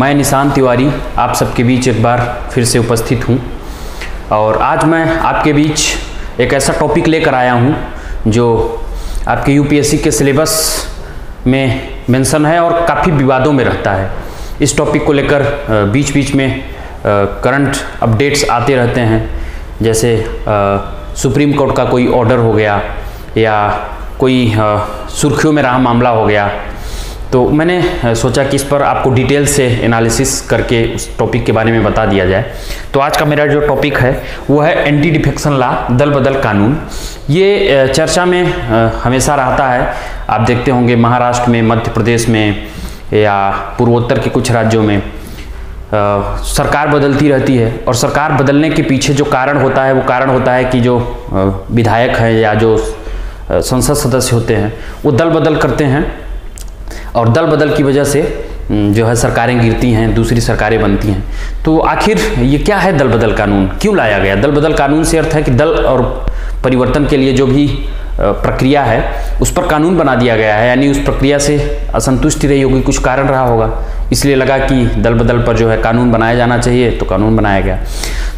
मैं निशांत तिवारी आप सबके बीच एक बार फिर से उपस्थित हूँ और आज मैं आपके बीच एक ऐसा टॉपिक लेकर आया हूँ जो आपके यूपीएससी के सिलेबस में मेंशन है और काफ़ी विवादों में रहता है। इस टॉपिक को लेकर बीच बीच में करंट अपडेट्स आते रहते हैं, जैसे सुप्रीम कोर्ट का कोई ऑर्डर हो गया या कोई सुर्खियों में रहा मामला हो गया। तो मैंने सोचा कि इस पर आपको डिटेल से एनालिसिस करके उस टॉपिक के बारे में बता दिया जाए। तो आज का मेरा जो टॉपिक है वो है एंटी डिफेक्शन लॉ, दल बदल कानून। ये चर्चा में हमेशा रहता है। आप देखते होंगे महाराष्ट्र में, मध्य प्रदेश में या पूर्वोत्तर के कुछ राज्यों में सरकार बदलती रहती है और सरकार बदलने के पीछे जो कारण होता है वो कारण होता है कि जो विधायक हैं या जो संसद सदस्य होते हैं वो दल बदल करते हैं और दल बदल की वजह से जो है सरकारें गिरती हैं, दूसरी सरकारें बनती हैं। तो आखिर ये क्या है दल बदल कानून, क्यों लाया गया? दल बदल कानून से अर्थ है कि दल और परिवर्तन के लिए जो भी प्रक्रिया है उस पर कानून बना दिया गया है, यानी उस प्रक्रिया से असंतुष्टि रही होगी, कुछ कारण रहा होगा, इसलिए लगा कि दल बदल पर जो है कानून बनाया जाना चाहिए, तो कानून बनाया गया।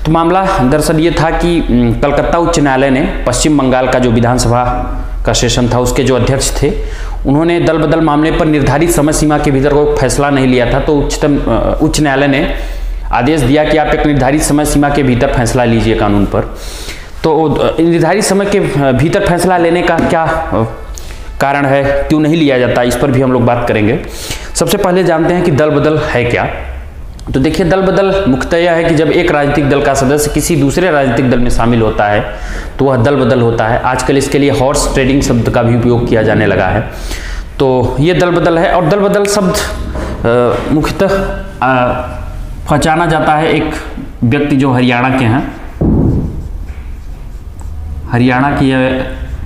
तो मामला दरअसल ये था कि कलकत्ता उच्च न्यायालय ने पश्चिम बंगाल का जो विधानसभा का सेशन था उसके जो अध्यक्ष थे उन्होंने दल बदल मामले पर निर्धारित समय सीमा के भीतर कोई फैसला नहीं लिया था। तो उच्च न्यायालय ने आदेश दिया कि आप एक निर्धारित समय सीमा के भीतर फैसला लीजिए कानून पर। तो निर्धारित समय के भीतर फैसला लेने का क्या कारण है, क्यों नहीं लिया जाता, इस पर भी हम लोग बात करेंगे। सबसे पहले जानते हैं कि दल बदल है क्या। तो देखिए, दल बदल मुख्यतः यह है कि जब एक राजनीतिक दल का सदस्य किसी दूसरे राजनीतिक दल में शामिल होता है तो वह दल बदल होता है। आजकल इसके लिए हॉर्स ट्रेडिंग शब्द का भी उपयोग किया जाने लगा है। तो ये दल बदल है और दल बदल शब्द मुख्यतः पहचाना जाता है एक व्यक्ति जो हरियाणा के हैं, हरियाणा के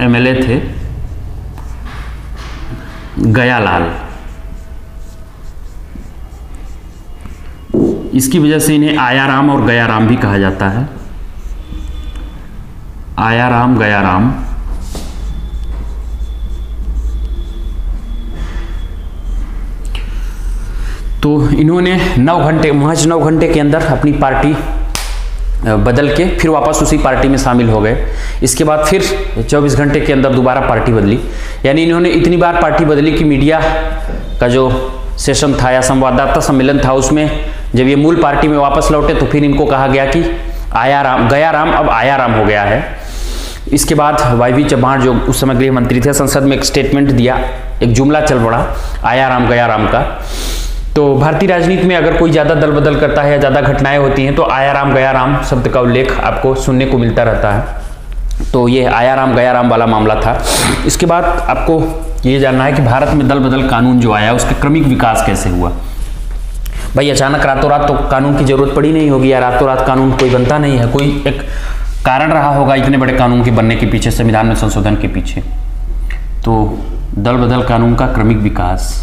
एमएलए थे गयालाल। इसकी वजह से इन्हें आयाराम और गयाराम भी कहा जाता है। आयाराम गयाराम। तो इन्होंने 9 घंटे, महज 9 घंटे के अंदर अपनी पार्टी बदल के फिर वापस उसी पार्टी में शामिल हो गए। इसके बाद फिर 24 घंटे के अंदर दोबारा पार्टी बदली। यानी इन्होंने इतनी बार पार्टी बदली कि मीडिया का जो सेशन था या संवाददाता सम्मेलन था उसमें जब ये मूल पार्टी में वापस लौटे तो फिर इनको कहा गया कि आयाराम, गयाराम अब आयाराम हो गया है। इसके बाद वाईवी चौहान जो उस समय गृह मंत्री थे, संसद में एक स्टेटमेंट दिया, एक जुमला चल पड़ा आयाराम गयाराम का। तो भारतीय राजनीति में अगर कोई ज़्यादा दल बदल करता है या ज़्यादा घटनाएं होती हैं तो आयाराम गयाराम शब्द का उल्लेख आपको सुनने को मिलता रहता है। तो ये आयाराम गयाराम वाला मामला था। इसके बाद आपको ये जानना है कि भारत में दल बदल कानून जो आया उसका क्रमिक विकास कैसे हुआ। भाई अचानक रातों रात तो कानून की जरूरत पड़ी नहीं होगी या रातों रात कानून कोई बनता नहीं है, कोई एक कारण रहा होगा इतने बड़े कानून के बनने के पीछे, संविधान में संशोधन के पीछे। तो दल बदल कानून का क्रमिक विकास।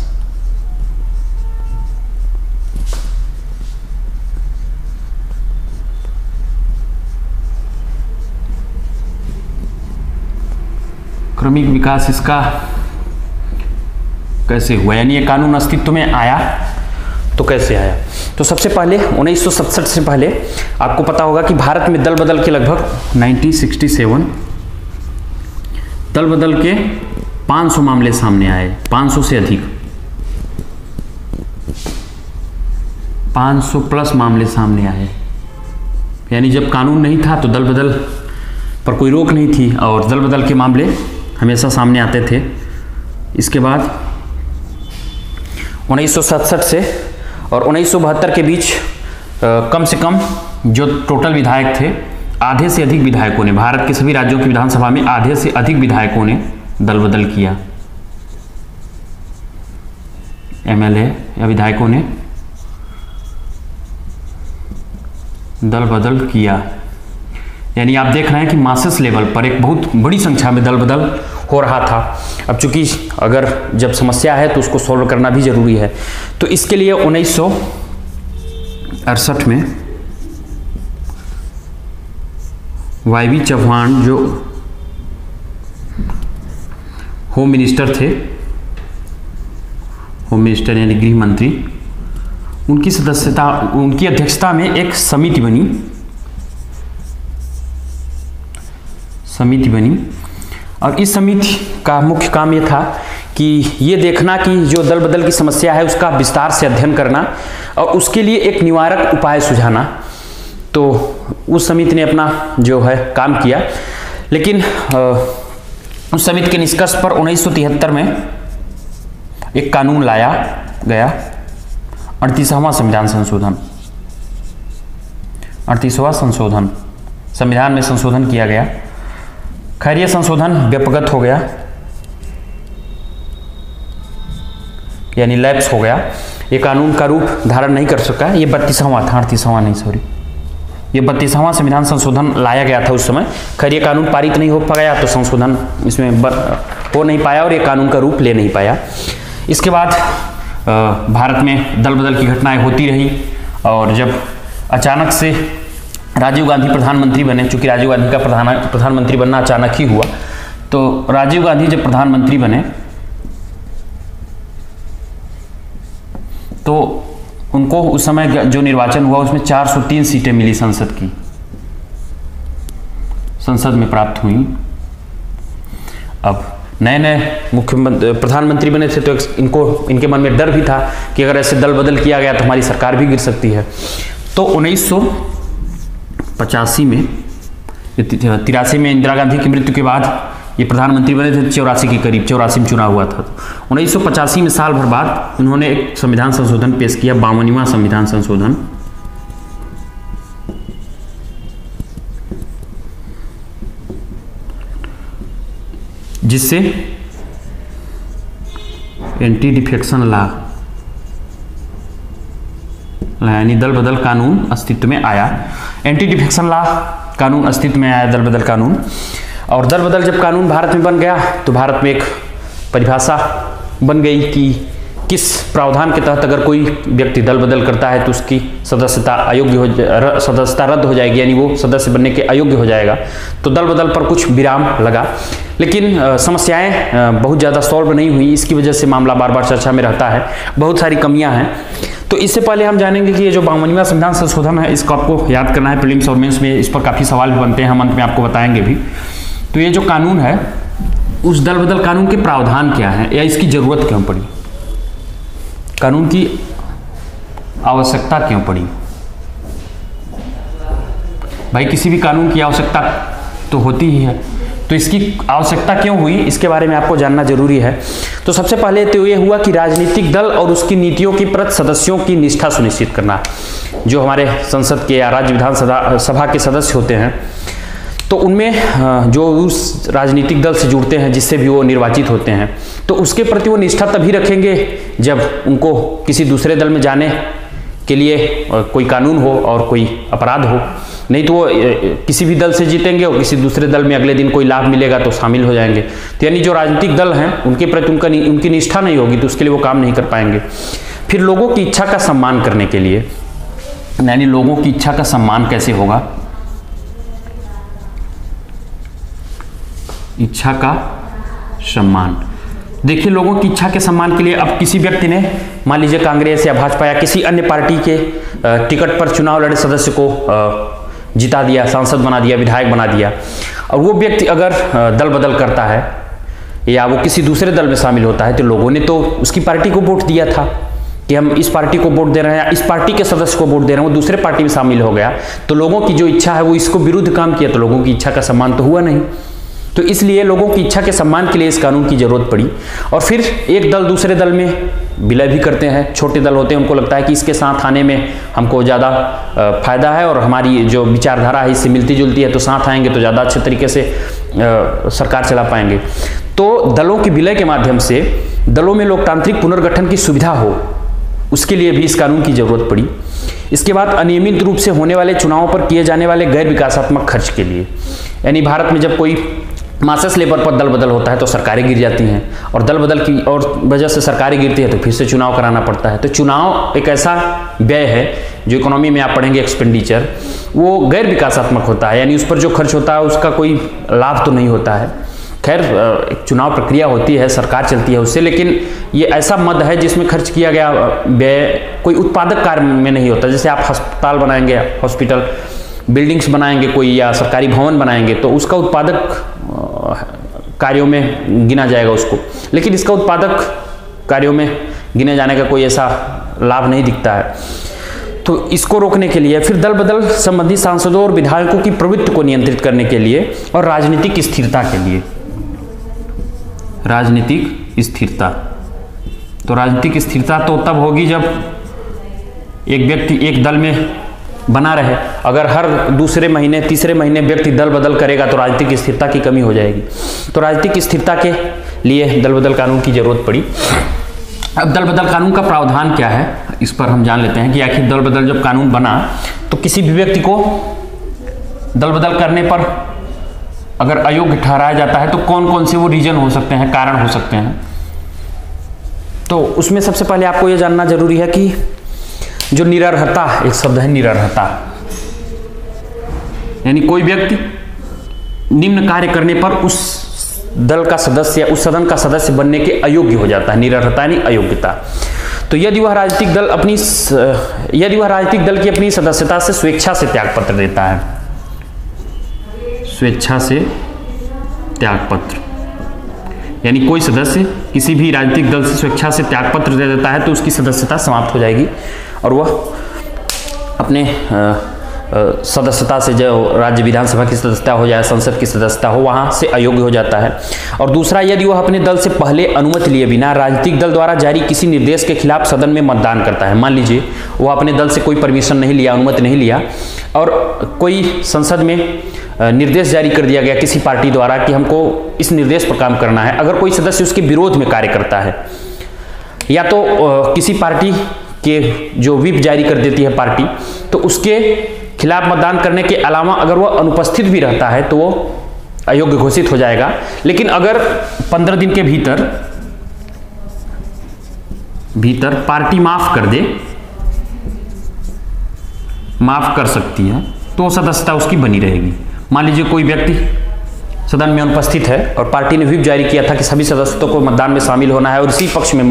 क्रमिक विकास इसका कैसे हुआ, यानी ये कानून अस्तित्व में आया तो कैसे आया। तो सबसे पहले 1967 से पहले आपको पता होगा कि भारत में दल बदल के लगभग 1967 दल बदल के 500 मामले सामने आए, 500 से अधिक, 500 प्लस मामले सामने आए। यानी जब कानून नहीं था तो दल बदल पर कोई रोक नहीं थी और दल बदल के मामले हमेशा सामने आते थे। इसके बाद 1967 से और 1972 के बीच कम से कम जो टोटल विधायक थे, आधे से अधिक विधायकों ने, भारत के सभी राज्यों की विधानसभा में आधे से अधिक विधायकों ने दल बदल किया। एमएलए या विधायकों ने दल बदल किया। यानी आप देख रहे हैं कि मासेस लेवल पर एक बहुत बड़ी संख्या में दल बदल हो रहा था। अब चूंकि अगर जब समस्या है तो उसको सॉल्व करना भी जरूरी है। तो इसके लिए 1968 में वाईवी चौहान जो होम मिनिस्टर थे, होम मिनिस्टर यानी गृह मंत्री, उनकी अध्यक्षता में एक समिति बनी और इस समिति का मुख्य काम यह था कि ये देखना कि जो दल बदल की समस्या है उसका विस्तार से अध्ययन करना और उसके लिए एक निवारक उपाय सुझाना। तो उस समिति ने अपना जो है काम किया, लेकिन उस समिति के निष्कर्ष पर 1973 में एक कानून लाया गया, 38वां संविधान संशोधन। 38वां संशोधन, संविधान में संशोधन किया गया। खैर ये संशोधन व्यपगत हो गया, यानी लैप्स हो गया। ये कानून का रूप धारण नहीं कर सका। ये 32वां था, 38वां नहीं, सॉरी, ये 32वां संविधान संशोधन लाया गया था उस समय। खैर ये कानून पारित नहीं हो पाया, तो संशोधन इसमें हो नहीं पाया और ये कानून का रूप ले नहीं पाया। इसके बाद भारत में दल बदल की घटनाएं होती रही और जब अचानक से राजीव गांधी प्रधानमंत्री बने, चूंकि राजीव गांधी का प्रधानमंत्री बनना अचानक ही हुआ, तो राजीव गांधी जब प्रधानमंत्री बने तो उनको उस समय जो निर्वाचन हुआ उसमें 403 सीटें मिली संसद में प्राप्त हुई। अब नए मुख्यमंत्री प्रधानमंत्री बने थे तो इनके मन में डर भी था कि अगर ऐसे दल बदल किया गया तो हमारी सरकार भी गिर सकती है। तो 1985 में 83 में इंदिरा गांधी की मृत्यु के बाद ये प्रधानमंत्री बने थे, 84 के करीब, 84 में चुनाव हुआ था। 1985 में साल भर बाद उन्होंने एक संविधान संशोधन पेश किया, 52वां संविधान संशोधन, जिससे एंटी डिफेक्शन लॉ यानी दल बदल कानून अस्तित्व में आया। एंटी डिफेक्शन लॉ कानून अस्तित्व में आया, दल बदल कानून। और दल बदल जब कानून भारत में बन गया तो भारत में एक परिभाषा बन गई कि किस प्रावधान के तहत अगर कोई व्यक्ति दल बदल करता है तो उसकी सदस्यता सदस्यता रद्द हो जाएगी, यानी वो सदस्य बनने के अयोग्य हो जाएगा। तो दल बदल पर कुछ विराम लगा, लेकिन समस्याएं बहुत ज़्यादा सॉल्व नहीं हुई। इसकी वजह से मामला बार बार चर्चा में रहता है, बहुत सारी कमियां हैं। तो इससे पहले हम जानेंगे कि ये जो 52वां संविधान संशोधन है इसको आपको याद करना है। प्रीलिम्स और मेंस में इस पर काफ़ी सवाल भी बनते हैं, हम अंत में आपको बताएंगे भी। तो ये जो कानून है उस दल बदल कानून के प्रावधान क्या है या इसकी जरूरत क्यों पड़ी, कानून की आवश्यकता क्यों पड़ी। भाई किसी भी कानून की आवश्यकता तो होती ही है, तो इसकी आवश्यकता क्यों हुई इसके बारे में आपको जानना जरूरी है। तो सबसे पहले तो ये हुआ कि राजनीतिक दल और उसकी नीतियों की प्रति सदस्यों की निष्ठा सुनिश्चित करना। जो हमारे संसद के या राज्य विधानसभा के सदस्य होते हैं तो उनमें जो उस राजनीतिक दल से जुड़ते हैं जिससे भी वो निर्वाचित होते हैं, तो उसके प्रति वो निष्ठा तभी रखेंगे जब उनको किसी दूसरे दल में जाने के लिए कोई कानून हो और कोई अपराध हो। नहीं तो वो किसी भी दल से जीतेंगे और किसी दूसरे दल में अगले दिन कोई लाभ मिलेगा तो शामिल हो जाएंगे। तो यानी जो राजनीतिक दल हैं उनके प्रति उनकी निष्ठा नहीं होगी तो उसके लिए वो काम नहीं कर पाएंगे। फिर लोगों की इच्छा का सम्मान करने के लिए, यानी लोगों की इच्छा का सम्मान कैसे होगा, इच्छा का सम्मान। देखिए लोगों की इच्छा के सम्मान के लिए अब किसी व्यक्ति ने मान लीजिए कांग्रेस या भाजपा या किसी अन्य पार्टी के टिकट पर चुनाव लड़े सदस्य को जिता दिया, सांसद बना दिया, विधायक बना दिया, और वो व्यक्ति अगर दल बदल करता है या वो किसी दूसरे दल में शामिल होता है तो लोगों ने तो उसकी पार्टी को वोट दिया था कि हम इस पार्टी को वोट दे रहे हैं या इस पार्टी के सदस्य को वोट दे रहे हैं, वो दूसरे पार्टी में शामिल हो गया तो लोगों की जो इच्छा है वो इसको विरुद्ध काम किया तो लोगों की इच्छा का सम्मान तो हुआ नहीं। तो इसलिए लोगों की इच्छा के सम्मान के लिए इस कानून की जरूरत पड़ी। और फिर एक दल दूसरे दल में विलय भी करते हैं, छोटे दल होते हैं, उनको लगता है कि इसके साथ आने में हमको ज़्यादा फायदा है और हमारी जो विचारधारा है इससे मिलती जुलती है, तो साथ आएंगे तो ज़्यादा अच्छे तरीके से सरकार चला पाएंगे। तो दलों के विलय के माध्यम से दलों में लोकतांत्रिक पुनर्गठन की सुविधा हो, उसके लिए भी इस कानून की जरूरत पड़ी। इसके बाद अनियमित रूप से होने वाले चुनावों पर किए जाने वाले गैर विकासात्मक खर्च के लिए, यानी भारत में जब कोई मासेस लेवल पर दल बदल होता है तो सरकारें गिर जाती हैं और दल बदल की और वजह से सरकारें गिरती है तो फिर से चुनाव कराना पड़ता है। तो चुनाव एक ऐसा व्यय है जो इकोनॉमी में आप पढ़ेंगे एक्सपेंडिचर, वो गैर विकासात्मक होता है, यानी उस पर जो खर्च होता है उसका कोई लाभ तो नहीं होता है। खैर एक चुनाव प्रक्रिया होती है, सरकार चलती है उससे, लेकिन ये ऐसा मद है जिसमें खर्च किया गया व्यय कोई उत्पादक कार्य में नहीं होता। जैसे आप अस्पताल बनाएंगे, हॉस्पिटल, बिल्डिंग्स बनाएंगे कोई, या सरकारी भवन बनाएंगे, तो उसका उत्पादक कार्यों में गिना जाएगा उसको, लेकिन इसका उत्पादक कार्यों में गिने जाने का कोई ऐसा लाभ नहीं दिखता है। तो इसको रोकने के लिए, फिर दल बदल संबंधी सांसदों और विधायकों की प्रवृत्ति को नियंत्रित करने के लिए, और राजनीतिक स्थिरता के लिए, राजनीतिक स्थिरता। तो राजनीतिक स्थिरता तो तब होगी जब एक व्यक्ति एक दल में बना रहे। अगर हर दूसरे महीने, तीसरे महीने व्यक्ति दल बदल करेगा तो राजनीतिक स्थिरता की कमी हो जाएगी। तो राजनीतिक स्थिरता के लिए दल बदल कानून की जरूरत पड़ी। अब दल बदल कानून का प्रावधान क्या है, इस पर हम जान लेते हैं कि आखिर दल बदल जब कानून बना तो किसी भी व्यक्ति को दल बदल करने पर अगर अयोग्य ठहराया जाता है तो कौन कौन से वो रीजन हो सकते हैं, कारण हो सकते हैं। तो उसमें सबसे पहले आपको यह जानना जरूरी है कि जो निरर्हता, एक शब्द है निरर्हता, यानी कोई व्यक्ति निम्न कार्य करने पर उस दल का सदस्य या उस सदन का सदस्य बनने के अयोग्य हो जाता है। निरर्हता यानी अयोग्यता। तो यदि वह राजनीतिक दल की अपनी सदस्यता से स्वेच्छा से त्यागपत्र देता है, स्वेच्छा से त्यागपत्र, यानी कोई सदस्य किसी भी राजनीतिक दल से स्वेच्छा से त्यागपत्र दे देता है तो उसकी सदस्यता समाप्त हो जाएगी और वह अपने सदस्यता से, जो राज्य विधानसभा की सदस्यता हो या संसद की सदस्यता हो, वहां से अयोग्य हो जाता है। और दूसरा, यदि वह अपने दल से पहले अनुमति लिए बिना राजनीतिक दल द्वारा जारी किसी निर्देश के खिलाफ सदन में मतदान करता है। मान लीजिए वह अपने दल से कोई परमिशन नहीं लिया, अनुमति नहीं लिया, और कोई संसद में निर्देश जारी कर दिया गया किसी पार्टी द्वारा कि हमको इस निर्देश पर काम करना है। अगर कोई सदस्य उसके विरोध में कार्य करता है, या तो किसी पार्टी के जो व्हिप जारी कर देती है पार्टी, तो उसके खिलाफ मतदान करने के अलावा अगर वह अनुपस्थित भी रहता है तो वो अयोग्य घोषित हो जाएगा। लेकिन अगर 15 दिन के भीतर पार्टी माफ कर दे, माफ कर सकती है, तो सदस्यता उसकी बनी रहेगी। मान लीजिए कोई व्यक्ति सदन में अनुपस्थित है और पार्टी ने व्हिप जारी किया था कि सभी सदस्यों को मतदान में शामिल होना है और इसी पक्ष में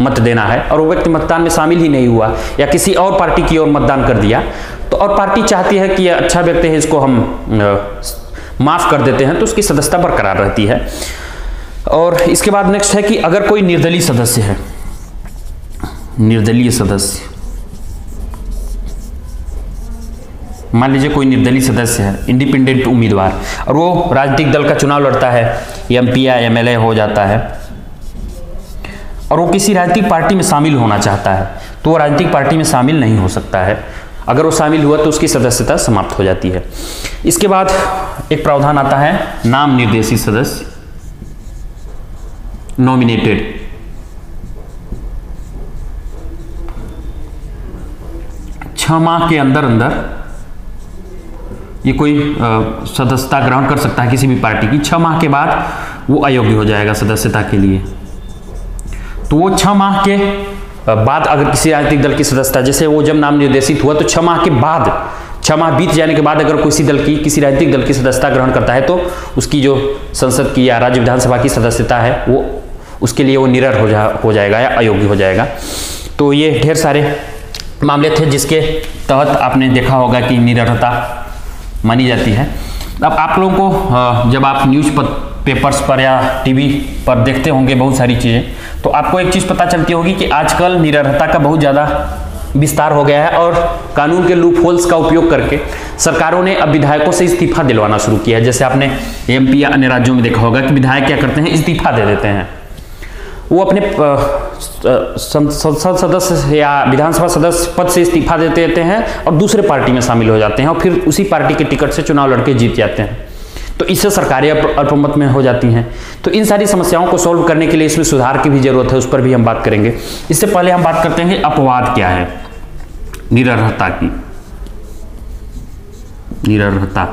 मत देना है, और वो व्यक्ति मतदान में शामिल ही नहीं हुआ या किसी और पार्टी की ओर मतदान कर दिया, तो और पार्टी चाहती है कि यह अच्छा व्यक्ति है, इसको हम माफ कर देते हैं, तो उसकी सदस्यता बरकरार रहती है। और इसके बाद नेक्स्ट है कि अगर कोई निर्दलीय सदस्य है, निर्दलीय सदस्य, मान लीजिए कोई निर्दलीय सदस्य है, इंडिपेंडेंट उम्मीदवार, और वो राजनीतिक दल का चुनाव लड़ता है, एमपी या एमएलए हो जाता है, और वो किसी राजनीतिक पार्टी में शामिल होना चाहता है, तो वो राजनीतिक पार्टी में शामिल नहीं हो सकता है। अगर वो शामिल हुआ तो उसकी सदस्यता समाप्त हो जाती है। इसके बाद एक प्रावधान आता है नाम निर्देशित सदस्य, नॉमिनेटेड। 6 माह के अंदर ये कोई सदस्यता ग्रहण कर सकता है किसी भी पार्टी की। 6 माह के बाद वो अयोग्य हो जाएगा सदस्यता के लिए। तो वो 6 माह के बाद अगर किसी राजनीतिक दल की सदस्यता, जैसे वो जब नाम निर्देशित हुआ तो 6 माह के बाद, 6 माह बीत जाने के बाद अगर किसी राजनीतिक दल की सदस्यता ग्रहण करता है तो उसकी जो संसद की या राज्य विधानसभा की सदस्यता है वो उसके लिए वो निरर्ह हो जाएगा या अयोग्य हो जाएगा। तो ये ढेर सारे मामले थे जिसके तहत आपने देखा होगा कि निरर्हता मानी जाती है। अब आप लोगों को जब आप न्यूज़ पेपर्स पर या टीवी पर देखते होंगे बहुत सारी चीज़ें, तो आपको एक चीज़ पता चलती होगी कि आजकल निरर्हता का बहुत ज़्यादा विस्तार हो गया है और कानून के लूप होल्स का उपयोग करके सरकारों ने अब विधायकों से इस्तीफा दिलवाना शुरू किया है। जैसे आपने एमपी या अन्य राज्यों में देखा होगा कि विधायक क्या करते हैं, इस्तीफा दे देते हैं। वो अपने संसद सदस्य या विधानसभा सदस्य पद से इस्तीफा देते हैं और दूसरे पार्टी में शामिल हो जाते हैं और फिर उसी पार्टी के टिकट से चुनाव लड़के जीत जाते हैं। तो इससे सरकारें अल्पमत में हो जाती हैं। तो इन सारी समस्याओं को सॉल्व करने के लिए इसमें सुधार की भी जरूरत है, उस पर भी हम बात करेंगे। इससे पहले हम बात करते हैं अपवाद क्या है निरर्हता की। निरर्हता,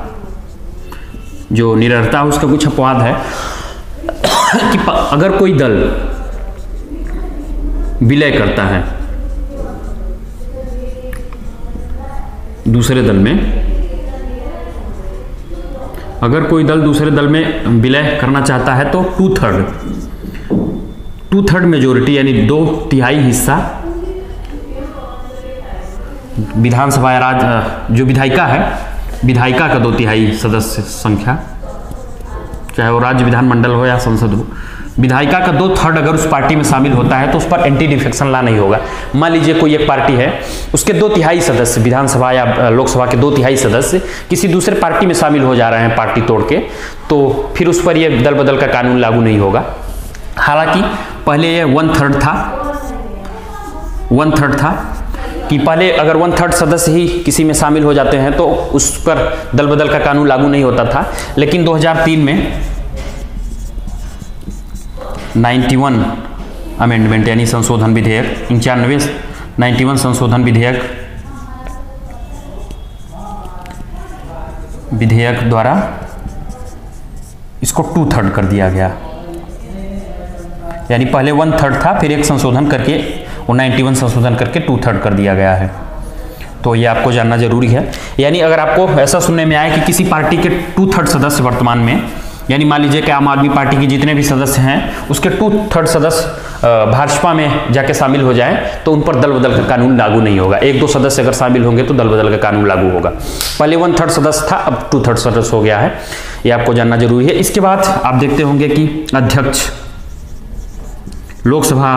जो निरर्हता है उसका कुछ अपवाद है कि अगर कोई दल विलय करता है दूसरे दल में, अगर कोई दल दूसरे दल में विलय करना चाहता है तो 2/3 मेजोरिटी यानी 2/3 हिस्सा विधानसभा या जो विधायिका है, विधायिका का 2/3 सदस्य संख्या, चाहे वो राज्य विधानमंडल हो या संसद हो, विधायिका का 2/3 अगर उस पार्टी में शामिल होता है तो उस पर एंटी डिफेक्शन लॉ नहीं होगा। मान लीजिए कोई एक पार्टी है, उसके 2/3 सदस्य विधानसभा या लोकसभा के 2/3 सदस्य किसी दूसरे पार्टी में शामिल हो जा रहे हैं पार्टी तोड़ के, तो फिर उस पर यह दल बदल का कानून लागू नहीं होगा। हालांकि पहले यह 1/3 था कि पहले अगर 1/3 सदस्य ही किसी में शामिल हो जाते हैं तो उस पर दल बदल का कानून लागू नहीं होता था। लेकिन 2003 में 91 अमेंडमेंट यानी संशोधन विधेयक 91 संशोधन विधेयक द्वारा इसको 2/3 कर दिया गया। यानी पहले 1/3 था, फिर एक संशोधन करके वो 91 संशोधन करके 2/3 कर दिया गया है। तो ये आपको जानना जरूरी है। यानी अगर आपको ऐसा सुनने में आए कि किसी पार्टी के 2/3 सदस्य वर्तमान में, यानी मान लीजिए कि आम आदमी पार्टी के जितने भी सदस्य हैं उसके 2/3 सदस्य भाजपा में जाके शामिल हो जाएं तो उन पर दल बदल का कानून लागू नहीं होगा। 1-2 सदस्य अगर शामिल होंगे तो दल बदल का कानून लागू होगा। पहले 1/3 सदस्य था, अब 2/3 सदस्य हो गया है। ये आपको जानना जरूरी है। इसके बाद आप देखते होंगे कि अध्यक्ष लोकसभा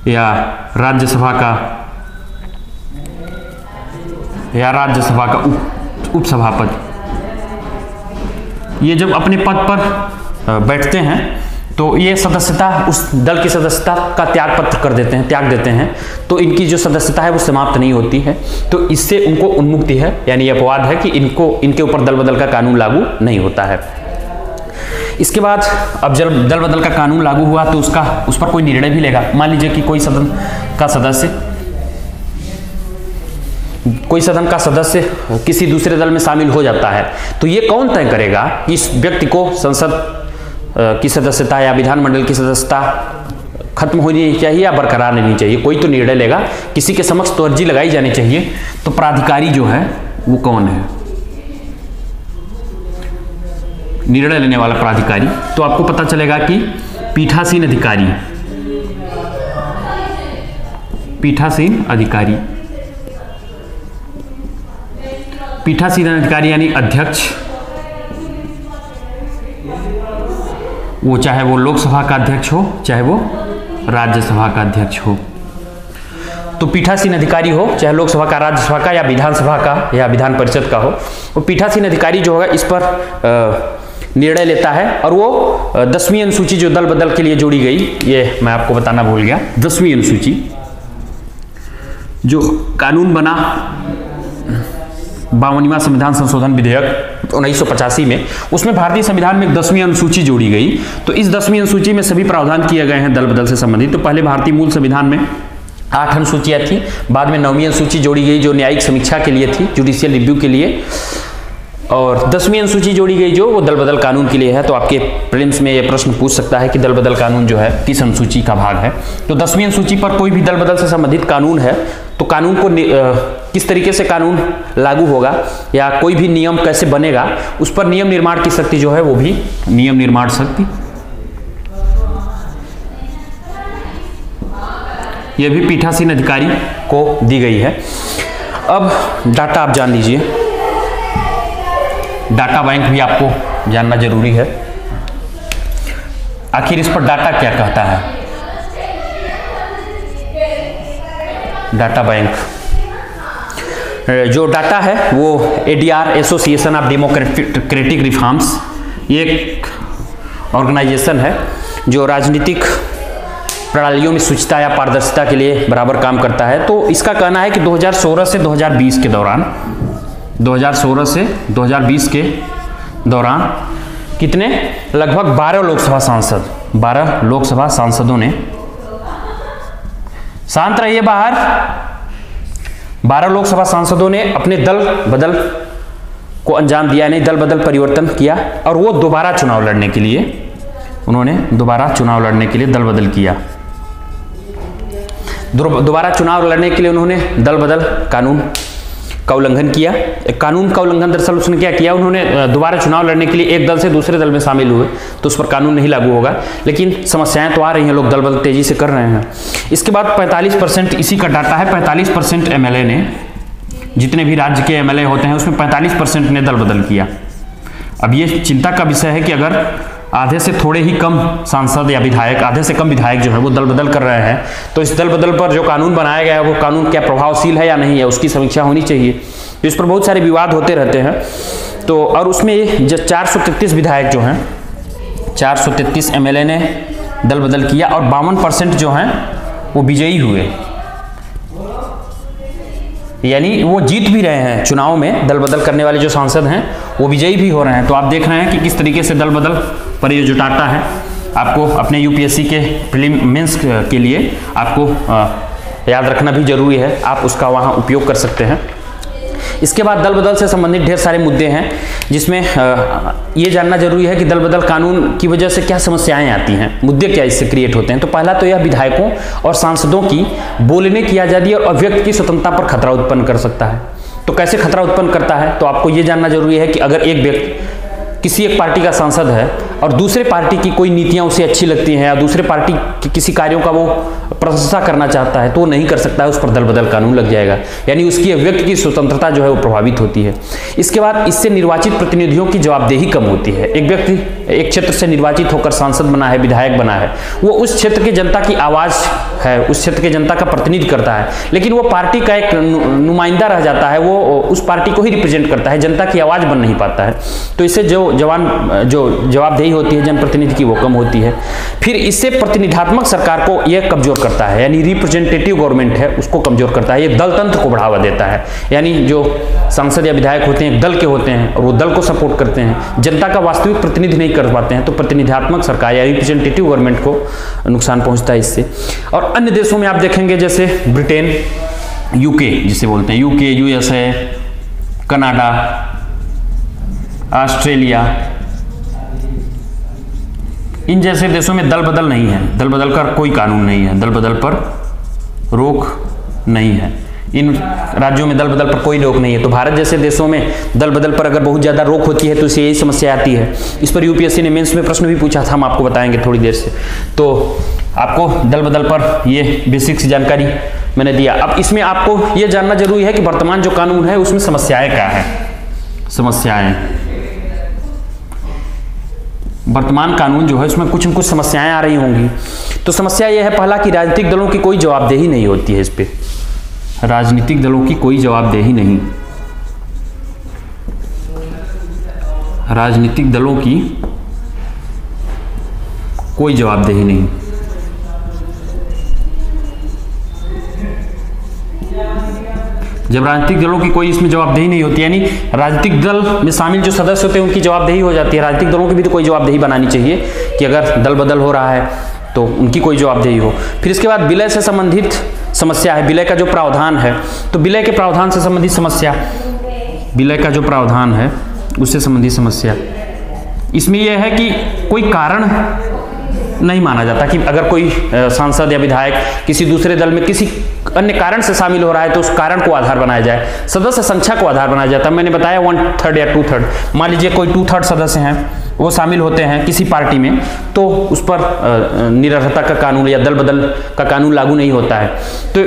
या राज्यसभा का उपसभापति, ये जब अपने पद पर बैठते हैं तो ये सदस्यता, उस दल की सदस्यता का त्याग देते हैं, तो इनकी जो सदस्यता है वो समाप्त नहीं होती है। तो इससे उनको उन्मुक्ति है, यानी अपवाद है कि इनके ऊपर दल बदल का कानून लागू नहीं होता है। इसके बाद अब जब दल बदल का कानून लागू हुआ तो उस पर कोई निर्णय भी लेगा। मान लीजिए कि कोई सदन का सदस्य किसी दूसरे दल में शामिल हो जाता है, तो ये कौन तय करेगा कि इस व्यक्ति को संसद की सदस्यता या विधानमंडल की सदस्यता खत्म होनी चाहिए या बरकरार रहनी चाहिए? कोई तो निर्णय लेगा, किसी के समक्ष तो अर्जी लगाई जानी चाहिए। तो प्राधिकारी जो है वो कौन है? निर्णय लेने वाला प्राधिकारी। तो आपको पता चलेगा कि पीठासीन अधिकारी यानी अध्यक्ष, वो चाहे वो लोकसभा का अध्यक्ष हो चाहे वो राज्यसभा का अध्यक्ष हो। तो पीठासीन अधिकारी हो, चाहे लोकसभा का, राज्यसभा का या विधानसभा का या विधान परिषद का हो, वो पीठासीन अधिकारी जो होगा इस पर निर्णय लेता है। और वो 10वीं अनुसूची जो दल बदल के लिए जोड़ी गई, ये मैं आपको बताना भूल गया, 10वीं अनुसूची जो कानून बना 52वां संविधान संशोधन विधेयक 1985 में, उसमें भारतीय संविधान में एक 10वीं अनुसूची जोड़ी गई। तो इस 10वीं अनुसूची में सभी प्रावधान किए गए हैं दल बदल से संबंधित। तो पहले भारतीय मूल संविधान में 8 अनुसूचियां थी, बाद में 9वीं अनुसूची जोड़ी गई जो न्यायिक समीक्षा के लिए थी, जुडिशियल रिव्यू के लिए, और 10वीं अनुसूची जोड़ी गई जो वो दल बदल कानून के लिए है। तो आपके प्रीलिम्स में ये प्रश्न पूछ सकता है कि दल बदल कानून जो है किस अनुसूची का भाग है। तो 10वीं अनुसूची पर कोई भी दल बदल से संबंधित कानून है तो कानून को किस तरीके से कानून लागू होगा या कोई भी नियम कैसे बनेगा, उस पर नियम निर्माण की शक्ति जो है वो भी नियम निर्माण शक्ति, यह भी पीठासीन अधिकारी को दी गई है। अब डाटा आप जान लीजिए, डाटा बैंक भी आपको जानना जरूरी है। आखिर इस पर डाटा क्या कहता है? डाटा बैंक जो डाटा है वो ADR association of democratic reforms, ये एक ऑर्गेनाइजेशन है जो राजनीतिक प्रणालियों में शुचिता या पारदर्शिता के लिए बराबर काम करता है। तो इसका कहना है कि 2016 से 2020 के दौरान, 2016 से 2020 के दौरान कितने, लगभग 12 लोकसभा सांसदों ने, शांत रहिए बाहर, 12 लोकसभा सांसदों ने अपने दल बदल को अंजाम दिया, नहीं दल बदल परिवर्तन किया, और वो दोबारा चुनाव लड़ने के लिए, उन्होंने दोबारा चुनाव लड़ने के लिए दल बदल किया। दोबारा चुनाव लड़ने के लिए उन्होंने दल बदल कानून का उल्लंघन किया। कानून का उल्लंघन दरअसल उसने क्या किया, उन्होंने दोबारा चुनाव लड़ने के लिए एक दल से दूसरे दल में शामिल हुए, तो उस पर कानून नहीं लागू होगा। लेकिन समस्याएं तो आ रही हैं, लोग दल बदल तेजी से कर रहे हैं। इसके बाद 45% इसी का डाटा है, 45% एमएलए ने, जितने भी राज्य के एमएलए होते हैं उसमें 45% ने दल बदल किया। अब ये चिंता का विषय है कि अगर आधे से थोड़े ही कम सांसद या विधायक, आधे से कम विधायक जो है वो दल बदल कर रहे हैं, तो इस दल बदल पर जो कानून बनाया गया है वो कानून क्या प्रभावशील है या नहीं है, उसकी समीक्षा होनी चाहिए। तो इस पर बहुत सारे विवाद होते रहते हैं। तो और उसमें जो 433 विधायक जो हैं, 433 एमएलए ने दल बदल किया और 52% जो हैं वो विजयी हुए, यानी वो जीत भी रहे हैं चुनाव में। दल बदल करने वाले जो सांसद हैं वो विजयी भी हो रहे हैं। तो आप देख रहे हैं कि किस तरीके से दल बदल पर ये जो डाटा है, आपको अपने यूपीएससी के प्रीलिम मेंस के लिए आपको याद रखना भी जरूरी है, आप उसका वहाँ उपयोग कर सकते हैं। इसके बाद दल बदल से संबंधित ढेर सारे मुद्दे हैं, जिसमें ये जानना जरूरी है कि दल बदल कानून की वजह से क्या समस्याएं आती हैं, मुद्दे क्या इससे क्रिएट होते हैं। तो पहला तो यह विधायकों और सांसदों की बोलने की आज़ादी और अभिव्यक्ति की स्वतंत्रता पर खतरा उत्पन्न कर सकता है। तो कैसे खतरा उत्पन्न करता है, तो आपको ये जानना जरूरी है कि अगर एक व्यक्ति किसी एक पार्टी का सांसद है और दूसरे पार्टी की कोई नीतियां उसे अच्छी लगती हैं या दूसरे पार्टी के किसी कार्यों का वो प्रशंसा करना चाहता है, तो वो नहीं कर सकता है, उस पर दल बदल कानून लग जाएगा, यानी उसकी अभिव्यक्ति की स्वतंत्रता जो है वो प्रभावित होती है। इसके बाद इससे निर्वाचित प्रतिनिधियों की जवाबदेही कम होती है। एक व्यक्ति एक क्षेत्र से निर्वाचित होकर सांसद बना है, विधायक बना है, वो उस क्षेत्र की जनता की आवाज़ है, उस क्षेत्र की जनता का प्रतिनिधि करता है, लेकिन वो पार्टी का एक नुमाइंदा रह जाता है, वो उस पार्टी को ही रिप्रेजेंट करता है, जनता की आवाज़ बन नहीं पाता है। तो इससे जो जवाबदेही होती है जनप्रतिनिधि की वो कम होती है। फिर इससे प्रतिनिधात्मक सरकार को यह कमजोर करता है, यानी रिप्रेजेंटेटिव गवर्नमेंट है उसको कमजोर करता है। ये दल तंत्र को बढ़ावा देता है, यानी जो सांसद या विधायक होते हैं दल के होते हैं और वो दल को सपोर्ट करते हैं, जनता का वास्तविक प्रतिनिधि नहीं कर पाते हैं, तो प्रतिनिधात्मक सरकार या रिप्रेजेंटेटिव गवर्नमेंट को नुकसान पहुंचता है इससे। और अन्य देशों में आप देखेंगे जैसे ब्रिटेन, यूके जिसे बोलते हैं, यूके, यूएसए, कनाडा, ऑस्ट्रेलिया, इन जैसे देशों में दल बदल नहीं है, दल बदल का कोई कानून नहीं है, दल बदल पर रोक नहीं है। इन राज्यों में दल बदल पर कोई रोक नहीं है। तो भारत जैसे देशों में दल बदल पर अगर बहुत ज़्यादा रोक होती है तो इससे यही समस्या आती है। इस पर यूपीएससी ने मेंस में प्रश्न भी पूछा था, हम आपको बताएंगे थोड़ी देर से। तो आपको दल बदल पर ये बेसिक जानकारी मैंने दिया। अब इसमें आपको ये जानना जरूरी है कि वर्तमान जो कानून है उसमें समस्याएं क्या है। समस्याएं, वर्तमान कानून जो है उसमें कुछ न कुछ समस्याएं आ रही होंगी। तो समस्या यह है पहला कि राजनीतिक दलों की कोई जवाबदेही नहीं होती है इस पे, राजनीतिक दलों की कोई जवाबदेही नहीं, राजनीतिक दलों की कोई जवाबदेही नहीं। जब राजनीतिक दलों की कोई इसमें जवाबदेही नहीं होती, यानी राजनीतिक दल में शामिल जो सदस्य होते हैं उनकी जवाबदेही हो जाती है। राजनीतिक दलों की भी तो कोई जवाबदेही बनानी चाहिए कि अगर दल बदल हो रहा है तो उनकी कोई जवाबदेही हो। फिर इसके बाद विलय से संबंधित समस्या है, विलय का जो प्रावधान है, तो विलय के प्रावधान से संबंधित समस्या, विलय का जो प्रावधान है उससे संबंधित समस्या, इसमें यह है कि कोई कारण नहीं माना जाता कि अगर कोई सांसद या विधायक किसी दूसरे दल में किसी अन्य कारण से शामिल हो रहा है तो उस कारण को आधार बनाया जाए, सदस्य संख्या को आधार बनाया जाता है। मैंने बताया 1/3 या 2/3, मान लीजिए कोई 2/3 सदस्य हैं वो शामिल होते हैं किसी पार्टी में, तो उस पर निरर्हता का कानून या दल बदल का कानून लागू नहीं होता है। तो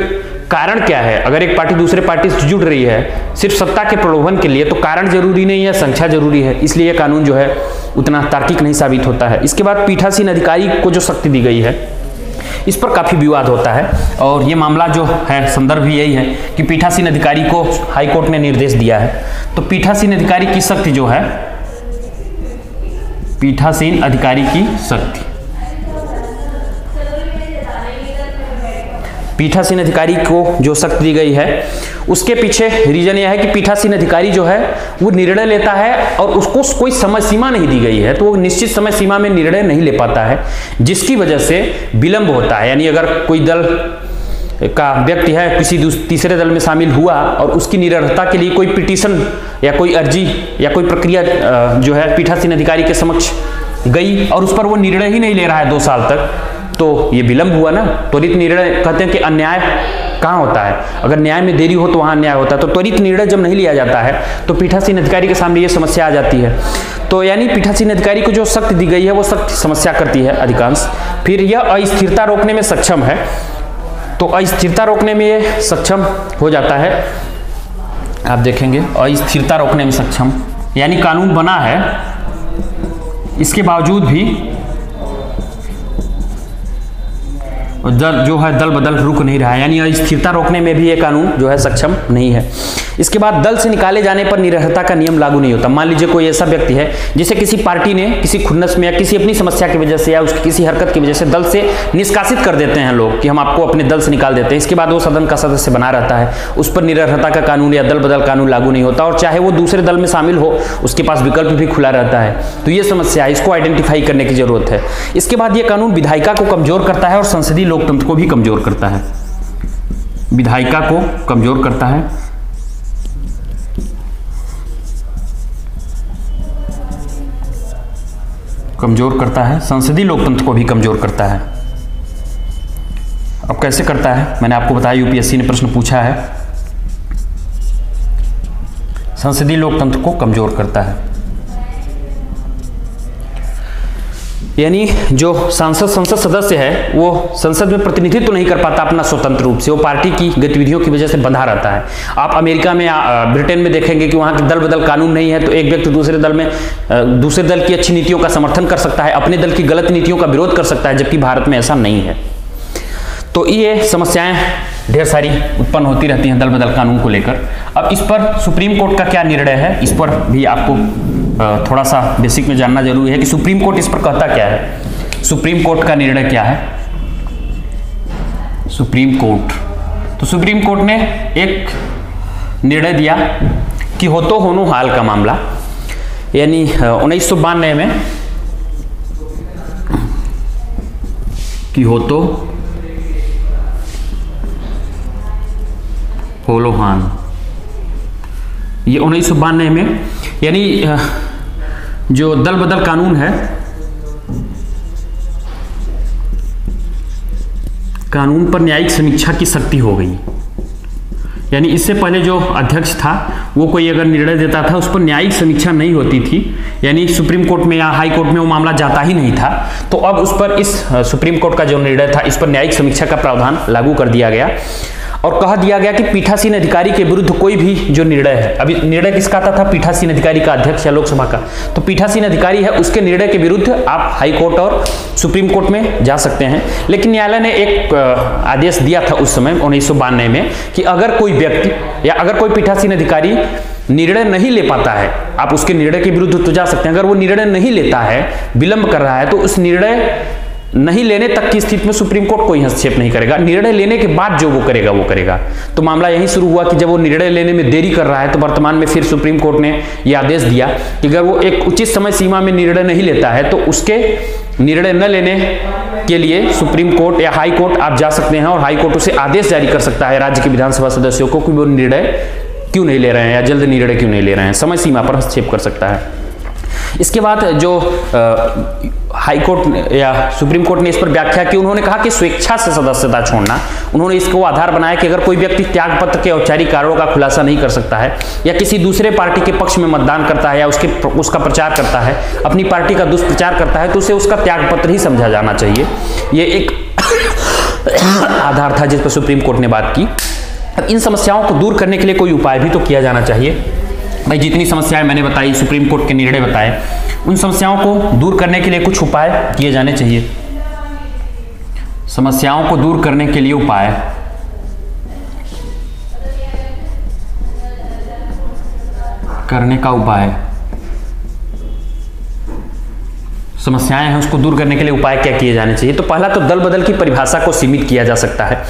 कारण क्या है, अगर एक पार्टी दूसरे पार्टी से जुड़ रही है सिर्फ सत्ता के प्रलोभन के लिए, तो कारण जरूरी नहीं है, संख्या जरूरी है, इसलिए यह कानून जो है उतना तार्किक नहीं साबित होता है। इसके बाद पीठासीन अधिकारी को जो शक्ति दी गई है इस पर काफी विवाद होता है, और ये मामला जो है संदर्भ भी यही है कि पीठासीन अधिकारी को हाई कोर्ट ने निर्देश दिया है। तो पीठासीन अधिकारी की शक्ति जो है, पीठासीन अधिकारी की शक्ति, पीठासीन अधिकारी को जो शक्ति दी गई है उसके पीछे रीजन यह है कि पीठासीन अधिकारी जो है वो निर्णय लेता है और उसको कोई समय सीमा नहीं दी गई है, तो वो निश्चित समय सीमा में निर्णय नहीं ले पाता है, जिसकी वजह से विलंब होता है। यानी अगर कोई दल का व्यक्ति है किसी तीसरे दल में शामिल हुआ और उसकी निरर्हता के लिए कोई पिटीशन या कोई अर्जी या कोई प्रक्रिया जो है पीठासीन अधिकारी के समक्ष गई और उस पर वो निर्णय ही नहीं ले रहा है 2 साल तक, तो ये विलंब हुआ ना। त्वरित निर्णय कहते हैं कि अन्याय कहाँ होता है? अगर न्याय में देरी हो तो वहाँ न्याय होता है। तो त्वरित निर्णय जब नहीं लिया जाता है तो पीठासीन अधिकारी के सामने ये समस्या आ जाती है। तो यानी पीठासीन अधिकारी को जो शक्ति दी गई है वो सख्त समस्या करती है अधिकांश। फिर यह अस्थिरता रोकने में सक्षम है, तो अस्थिरता रोकने में ये सक्षम हो जाता है। आप देखेंगे अस्थिरता रोकने में सक्षम, यानी कानून बना है इसके बावजूद भी जो है दल बदल रुक नहीं रहा है, यानी अस्थिरता रोकने में भी ये कानून जो है सक्षम नहीं है। इसके बाद दल से निकाले जाने पर निरर्हता का नियम लागू नहीं होता। मान लीजिए कोई ऐसा व्यक्ति है जिसे किसी पार्टी ने किसी खुन्नस में या किसी अपनी समस्या की वजह से या उसकी किसी हरकत की वजह से दल से निष्कासित कर देते हैं लोग कि हम आपको अपने दल से निकाल देते हैं। इसके बाद वो सदन का सदस्य बना रहता है, उस पर निरर्हता का कानून या दल बदल कानून लागू नहीं होता, और चाहे वो दूसरे दल में शामिल हो उसके पास विकल्प भी खुला रहता है। तो ये समस्या है, इसको आइडेंटिफाई करने की जरूरत है। इसके बाद ये कानून विधायिका को कमजोर करता है और संसदीय लोकतंत्र को भी कमजोर करता है। विधायिका को कमजोर करता है, संसदीय लोकतंत्र को भी कमजोर करता है। अब कैसे करता है? मैंने आपको बताया, यूपीएससी ने प्रश्न पूछा है, संसदीय लोकतंत्र को कमजोर करता है। यानी जो संसद सदस्य है वो संसद में प्रतिनिधित्व नहीं कर पाता अपना स्वतंत्र रूप से, वो पार्टी की गतिविधियों की वजह से बंधा रहता है। आप अमेरिका में ब्रिटेन में देखेंगे कि वहाँ की दल बदल कानून नहीं है, तो एक व्यक्ति दूसरे दल की अच्छी नीतियों का समर्थन कर सकता है, अपने दल की गलत नीतियों का विरोध कर सकता है, जबकि भारत में ऐसा नहीं है। तो ये समस्याएं ढेर सारी उत्पन्न होती रहती हैं दल बदल कानून को लेकर। अब इस पर सुप्रीम कोर्ट का क्या निर्णय है, इस पर भी आपको थोड़ा सा बेसिक में जानना जरूरी है कि सुप्रीम कोर्ट इस पर कहता क्या है। सुप्रीम कोर्ट का निर्णय क्या है? सुप्रीम कोर्ट ने एक निर्णय दिया कि हो तो होनो हाल का मामला, यानी 1992 में कि हो तो होलोहान, ये 1992 में, यानी जो दल बदल कानून है, कानून पर न्यायिक समीक्षा की शक्ति हो गई। यानी इससे पहले जो अध्यक्ष था वो कोई अगर निर्णय देता था उस पर न्यायिक समीक्षा नहीं होती थी, यानी सुप्रीम कोर्ट में या हाई कोर्ट में वो मामला जाता ही नहीं था। तो अब उस पर इस सुप्रीम कोर्ट का जो निर्णय था इस पर न्यायिक समीक्षा का प्रावधान लागू कर दिया गया और कह दिया गया कि पीठासीन अधिकारी के विरुद्ध कोई भी जो निर्णय है, अभी निर्णय किसका आता था? पीठासीन अधिकारी का, अध्यक्ष या लोकसभा का। तो पीठासीन अधिकारी है, उसके निर्णय के विरुद्ध आप हाई कोर्ट और सुप्रीम कोर्ट में जा सकते हैं। लेकिन न्यायालय ने एक आदेश दिया था उस समय 1992 में कि अगर कोई व्यक्ति या अगर कोई पीठासीन अधिकारी निर्णय नहीं ले पाता है, आप उसके निर्णय के विरुद्ध तो जा सकते हैं। अगर वो निर्णय नहीं लेता है, विलंब कर रहा है, तो उस निर्णय नहीं लेने तक की स्थिति में सुप्रीम कोर्ट कोई हस्तक्षेप नहीं करेगा। निर्णय लेने के बाद जो वो करेगा। तो मामला यही शुरू हुआ कि जब वो निर्णय लेने में देरी कर रहा है तो वर्तमान में फिर सुप्रीम कोर्ट ने यह आदेश दिया कि अगर वो एक उचित समय सीमा में निर्णय नहीं लेता है तो उसके निर्णय न लेने के लिए सुप्रीम कोर्ट या हाई कोर्ट आप जा सकते हैं और हाई कोर्ट उसे आदेश जारी कर सकता है राज्य के विधानसभा सदस्यों को कि वो निर्णय क्यों नहीं ले रहे हैं या जल्द निर्णय क्यों नहीं ले रहे हैं, समय सीमा पर हस्तक्षेप कर सकता है। इसके बाद जो हाई कोर्ट या सुप्रीम कोर्ट ने इस पर व्याख्या की, उन्होंने कहा कि स्वेच्छा से सदस्यता छोड़ना, उन्होंने इसको आधार बनाया कि अगर कोई व्यक्ति त्याग पत्र के औपचारिक कारणों का खुलासा नहीं कर सकता है या किसी दूसरे पार्टी के पक्ष में मतदान करता है या उसका प्रचार करता है, अपनी पार्टी का दुष्प्रचार करता है, तो उसे उसका त्याग पत्र ही समझा जाना चाहिए। ये एक आधार था जिस पर सुप्रीम कोर्ट ने बात की। अब इन समस्याओं को दूर करने के लिए कोई उपाय भी तो किया जाना चाहिए। भाई जितनी समस्याएं मैंने बताई, सुप्रीम कोर्ट के निर्णय बताए, उन समस्याओं को दूर करने के लिए कुछ उपाय किए जाने चाहिए। समस्याओं को दूर करने के लिए उपाय, करने का उपाय, समस्याएं हैं उसको दूर करने के लिए उपाय क्या किए जाने चाहिए। तो पहला तो दल बदल की परिभाषा को सीमित किया जा सकता है।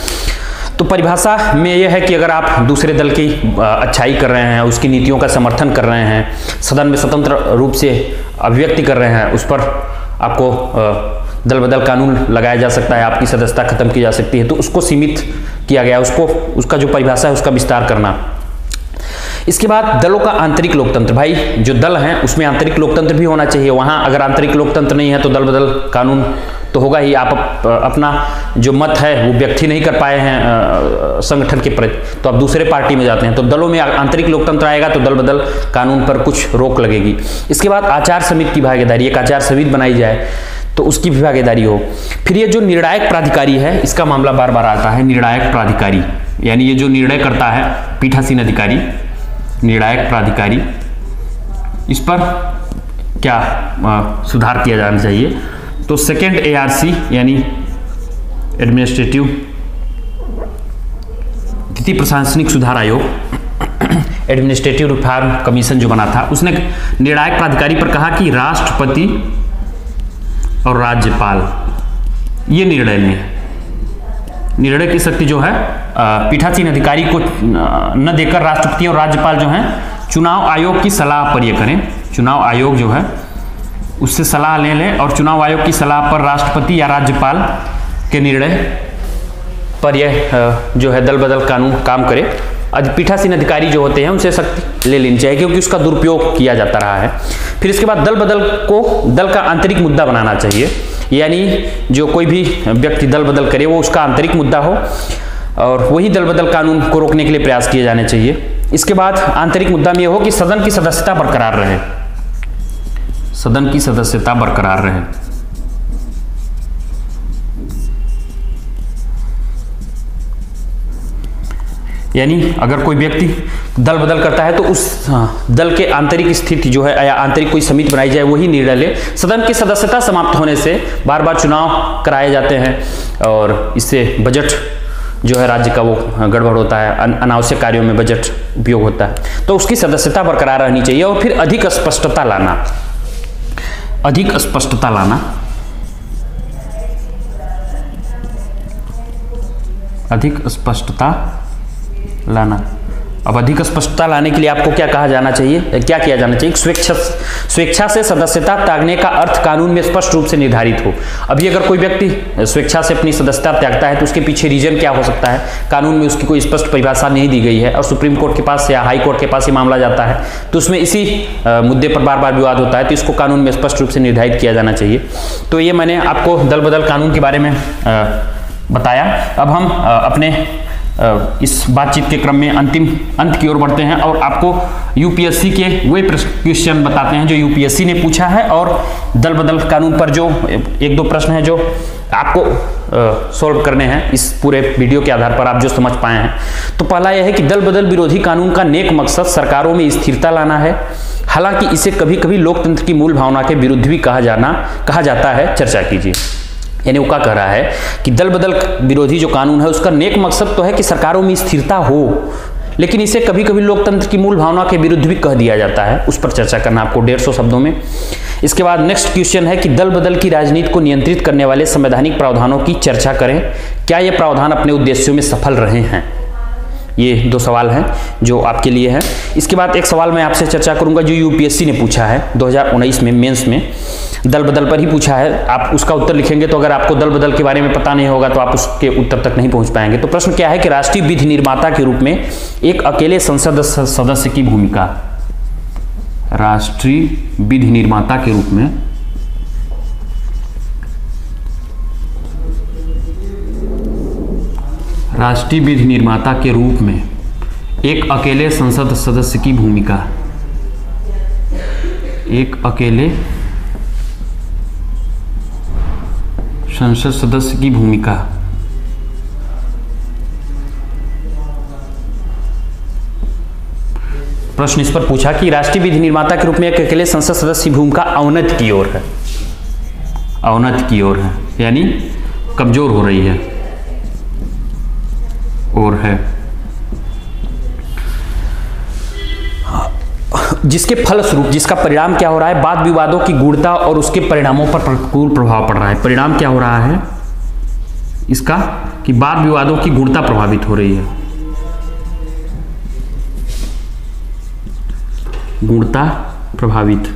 तो परिभाषा में यह है कि अगर आप दूसरे दल की अच्छाई कर रहे हैं, उसकी नीतियों का समर्थन कर रहे हैं, सदन में स्वतंत्र रूप से अभिव्यक्ति कर रहे हैं, उस पर आपको दल बदल कानून लगाया जा सकता है, आपकी सदस्यता खत्म की जा सकती है। तो उसको सीमित किया गया, उसका जो परिभाषा है उसका विस्तार करना। इसके बाद दलों का आंतरिक लोकतंत्र, भाई जो दल हैं उसमें आंतरिक लोकतंत्र भी होना चाहिए। वहां अगर आंतरिक लोकतंत्र नहीं है तो दल बदल कानून तो होगा ही। आप अपना जो मत है वो व्यक्त ही नहीं कर पाए हैं संगठन के प्रति, तो आप दूसरे पार्टी में जाते हैं, तो दलों में आंतरिक लोकतंत्र आएगा तो दल बदल कानून पर कुछ रोक लगेगी। इसके बाद आचार समिति की भागीदारी, एक आचार समिति बनाई जाए तो उसकी भी भागीदारी हो। फिर ये जो निर्णायक प्राधिकारी है, इसका मामला बार बार आता है। निर्णायक प्राधिकारी यानी ये जो निर्णय करता है पीठासीन अधिकारी, निर्णायक प्राधिकारी, इस पर क्या सुधार किया जाना चाहिए? तो सेकेंड ARC यानी एडमिनिस्ट्रेटिव, द्वितीय प्रशासनिक सुधार आयोग, एडमिनिस्ट्रेटिव रिफॉर्म कमीशन जो बना था, उसने निर्णायक प्राधिकारी पर कहा कि राष्ट्रपति और राज्यपाल ये निर्णय लें। निर्णय की शक्ति जो है पीठासीन अधिकारी को न देकर राष्ट्रपति और राज्यपाल जो हैं चुनाव आयोग की सलाह पर ये करें। चुनाव आयोग जो है उससे सलाह ले लें और चुनाव आयोग की सलाह पर राष्ट्रपति या राज्यपाल के निर्णय पर यह जो है दल बदल कानून काम करे। पीठासीन अधिकारी जो होते हैं उनसे शक्ति ले लेनी चाहिए, क्योंकि उसका दुरुपयोग किया जाता रहा है। फिर इसके बाद दल बदल को दल का आंतरिक मुद्दा बनाना चाहिए, यानी जो कोई भी व्यक्ति दल बदल करे वो उसका आंतरिक मुद्दा हो, और वही दल बदल कानून को रोकने के लिए प्रयास किए जाने चाहिए। इसके बाद आंतरिक मुद्दा में यह हो कि सदन की सदस्यता बरकरार रहे, सदन की सदस्यता बरकरार रहे। यानी अगर कोई व्यक्ति दल बदल करता है तो उस दल के आंतरिक स्थिति जो है या आंतरिक कोई समिति बनाई जाए वही निर्णय ले। सदन की सदस्यता समाप्त होने से बार बार चुनाव कराए जाते हैं और इससे बजट जो है राज्य का वो गड़बड़ होता है, अनावश्यक कार्यों में बजट उपयोग होता है, तो उसकी सदस्यता बरकरार रहनी चाहिए। और फिर अधिक स्पष्टता लाना, अधिक स्पष्टता लाना, अधिक स्पष्टता लाना। अब अधिक स्पष्टता लाने के लिए आपको क्या कहा जाना चाहिए, क्या किया जाना चाहिए? स्वेच्छा से सदस्यता त्यागने का अर्थ कानून में स्पष्ट रूप से निर्धारित हो। अभी अगर कोई व्यक्ति स्वेच्छा से अपनी सदस्यता त्यागता है तो उसके पीछे रीजन क्या हो सकता है, कानून में उसकी कोई स्पष्ट परिभाषा नहीं दी गई है, और सुप्रीम कोर्ट के पास या हाई कोर्ट के पास ये मामला जाता है तो उसमें इसी मुद्दे पर बार बार विवाद होता है, तो इसको कानून में स्पष्ट रूप से निर्धारित किया जाना चाहिए। तो ये मैंने आपको दल बदल कानून के बारे में बताया। अब हम अपने इस बातचीत के क्रम में अंतिम अंत की ओर बढ़ते हैं और आपको यूपीएससी के वे क्वेश्चन बताते हैं जो यूपीएससी ने पूछा है, और दल बदल कानून पर जो एक दो प्रश्न हैं जो आपको सॉल्व करने हैं इस पूरे वीडियो के आधार पर, आप जो समझ पाए हैं। तो पहला यह है कि दल बदल विरोधी कानून का नेक मकसद सरकारों में स्थिरता लाना है, हालांकि इसे कभी कभी लोकतंत्र की मूल भावना के विरुद्ध भी कहा जाता है। चर्चा कीजिए। यानी वो क्या कह रहा है कि दल बदल विरोधी जो कानून है उसका नेक मकसद तो है कि सरकारों में स्थिरता हो, लेकिन इसे कभी कभी लोकतंत्र की मूल भावना के विरुद्ध भी कह दिया जाता है। उस पर चर्चा करना आपको 150 शब्दों में। इसके बाद नेक्स्ट क्वेश्चन है कि दल बदल की राजनीति को नियंत्रित करने वाले संवैधानिक प्रावधानों की चर्चा करें, क्या ये प्रावधान अपने उद्देश्यों में सफल रहे हैं? ये दो सवाल हैं जो आपके लिए हैं। इसके बाद एक सवाल मैं आपसे चर्चा करूंगा जो यूपीएससी ने पूछा है 2019 में मेंस में, दल बदल पर ही पूछा है। आप उसका उत्तर लिखेंगे तो अगर आपको दल बदल के बारे में पता नहीं होगा तो आप उसके उत्तर तक नहीं पहुंच पाएंगे। तो प्रश्न क्या है कि राष्ट्रीय विधि निर्माता के रूप में एक अकेले संसद सदस्य की भूमिका, राष्ट्रीय विधि निर्माता के रूप में राष्ट्रीय विधि निर्माता के रूप में एक अकेले संसद सदस्य की भूमिका, एक अकेले संसद सदस्य की भूमिका। प्रश्न इस पर पूछा कि राष्ट्रीय विधि निर्माता के रूप में एक अकेले संसद सदस्य की भूमिका अवनत की ओर है, अवनत की ओर है, यानी कमजोर हो रही है और है, जिसके फलस्वरूप, जिसका परिणाम क्या हो रहा है, वाद विवादों की गूढ़ता और उसके परिणामों पर प्रतिकूल प्रभाव पड़ रहा है। परिणाम क्या हो रहा है इसका कि वाद विवादों की गूढ़ता प्रभावित हो रही है, गूढ़ता प्रभावित।